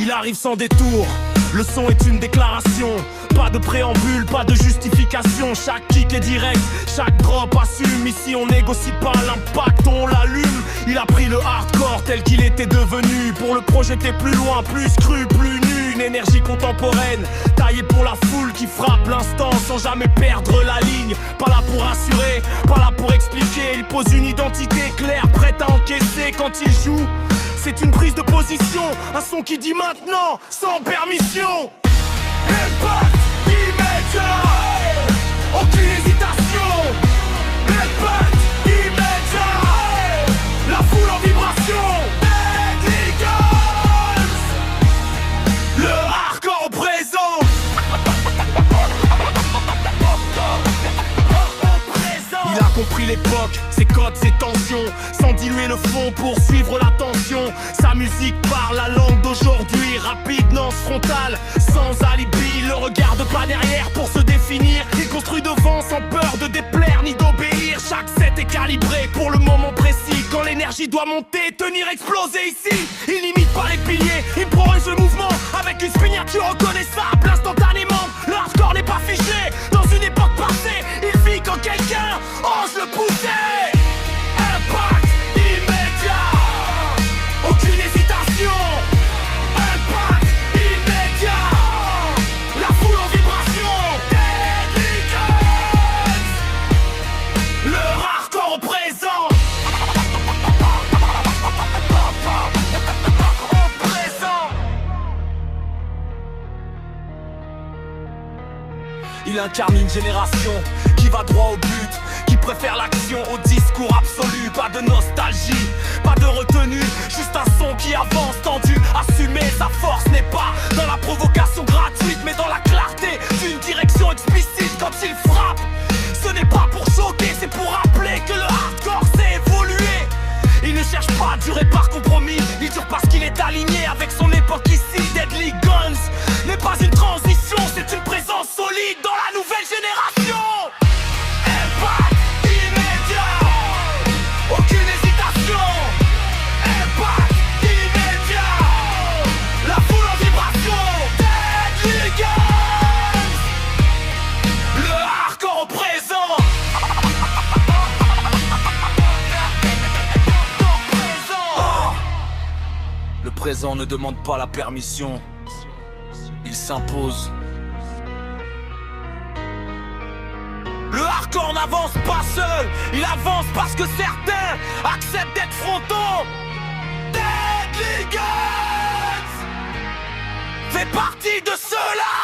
Il arrive sans détour, le son est une déclaration. Pas de préambule, pas de justification. Chaque kick est direct, chaque drop assume. Ici on négocie pas l'impact, on l'allume. Il a pris le hardcore tel qu'il était devenu, pour le projeter plus loin, plus cru, plus nu. Une énergie contemporaine, taillée pour la foule qui frappe l'instant sans jamais perdre la ligne. Pas là pour rassurer, pas là pour expliquer. Il pose une identité claire, prête à encaisser quand il joue. C'est une prise de position, un son qui dit maintenant, sans permission. Impact immédiat, aucune hésitation. Impact immédiat, la foule en vibration. Deadly Guns, le hardcore au présent. Il a compris l'époque, ses codes, ses tensions, sans diluer le fond pour suivre l'attention. Sa musique parle la langue d'aujourd'hui, rapide, lance frontale, sans alibi. Le regarde pas derrière pour se définir. Il construit devant sans peur de déplaire ni d'obéir. Chaque set est calibré pour le moment précis. Quand l'énergie doit monter, tenir, exploser ici. Il n'imite pas les piliers, il prolonge le mouvement avec une signature reconnaissable instantanément. Le hardcore n'est pas figé dans une époque passée. Il vit quand quelqu'un ose le pousser. Impact immédiat, aucune hésitation. Impact immédiat, la foule en vibration. Deadly Guns, le hardcore au présent. Au présent. Il incarne une génération qui va droit au but, qui préfère l'action au discours absolu. Pas de nostalgie, pas de retenue, juste un son qui avance tendu. Assumer sa force n'est pas dans la provocation gratuite, mais dans la clarté d'une direction explicite. Quand il frappe, ce n'est pas pour choquer, c'est pour rappeler que le hardcore s'est évolué. Il ne cherche pas à durer par compromis, il dure parce qu'il est aligné avec son époque ici. Deadly Guns n'est pas une transition, c'est une présence solide dans la nouvelle génération. Impact immédiat, aucune hésitation. Impact immédiat, la foule en vibration. Deadly Guns, le hardcore au présent. Le présent ne demande pas la permission, il s'impose. Le hardcore n'avance pas seul, il avance parce que certains acceptent d'être frontaux. Deadly Guns fait partie de ceux-là.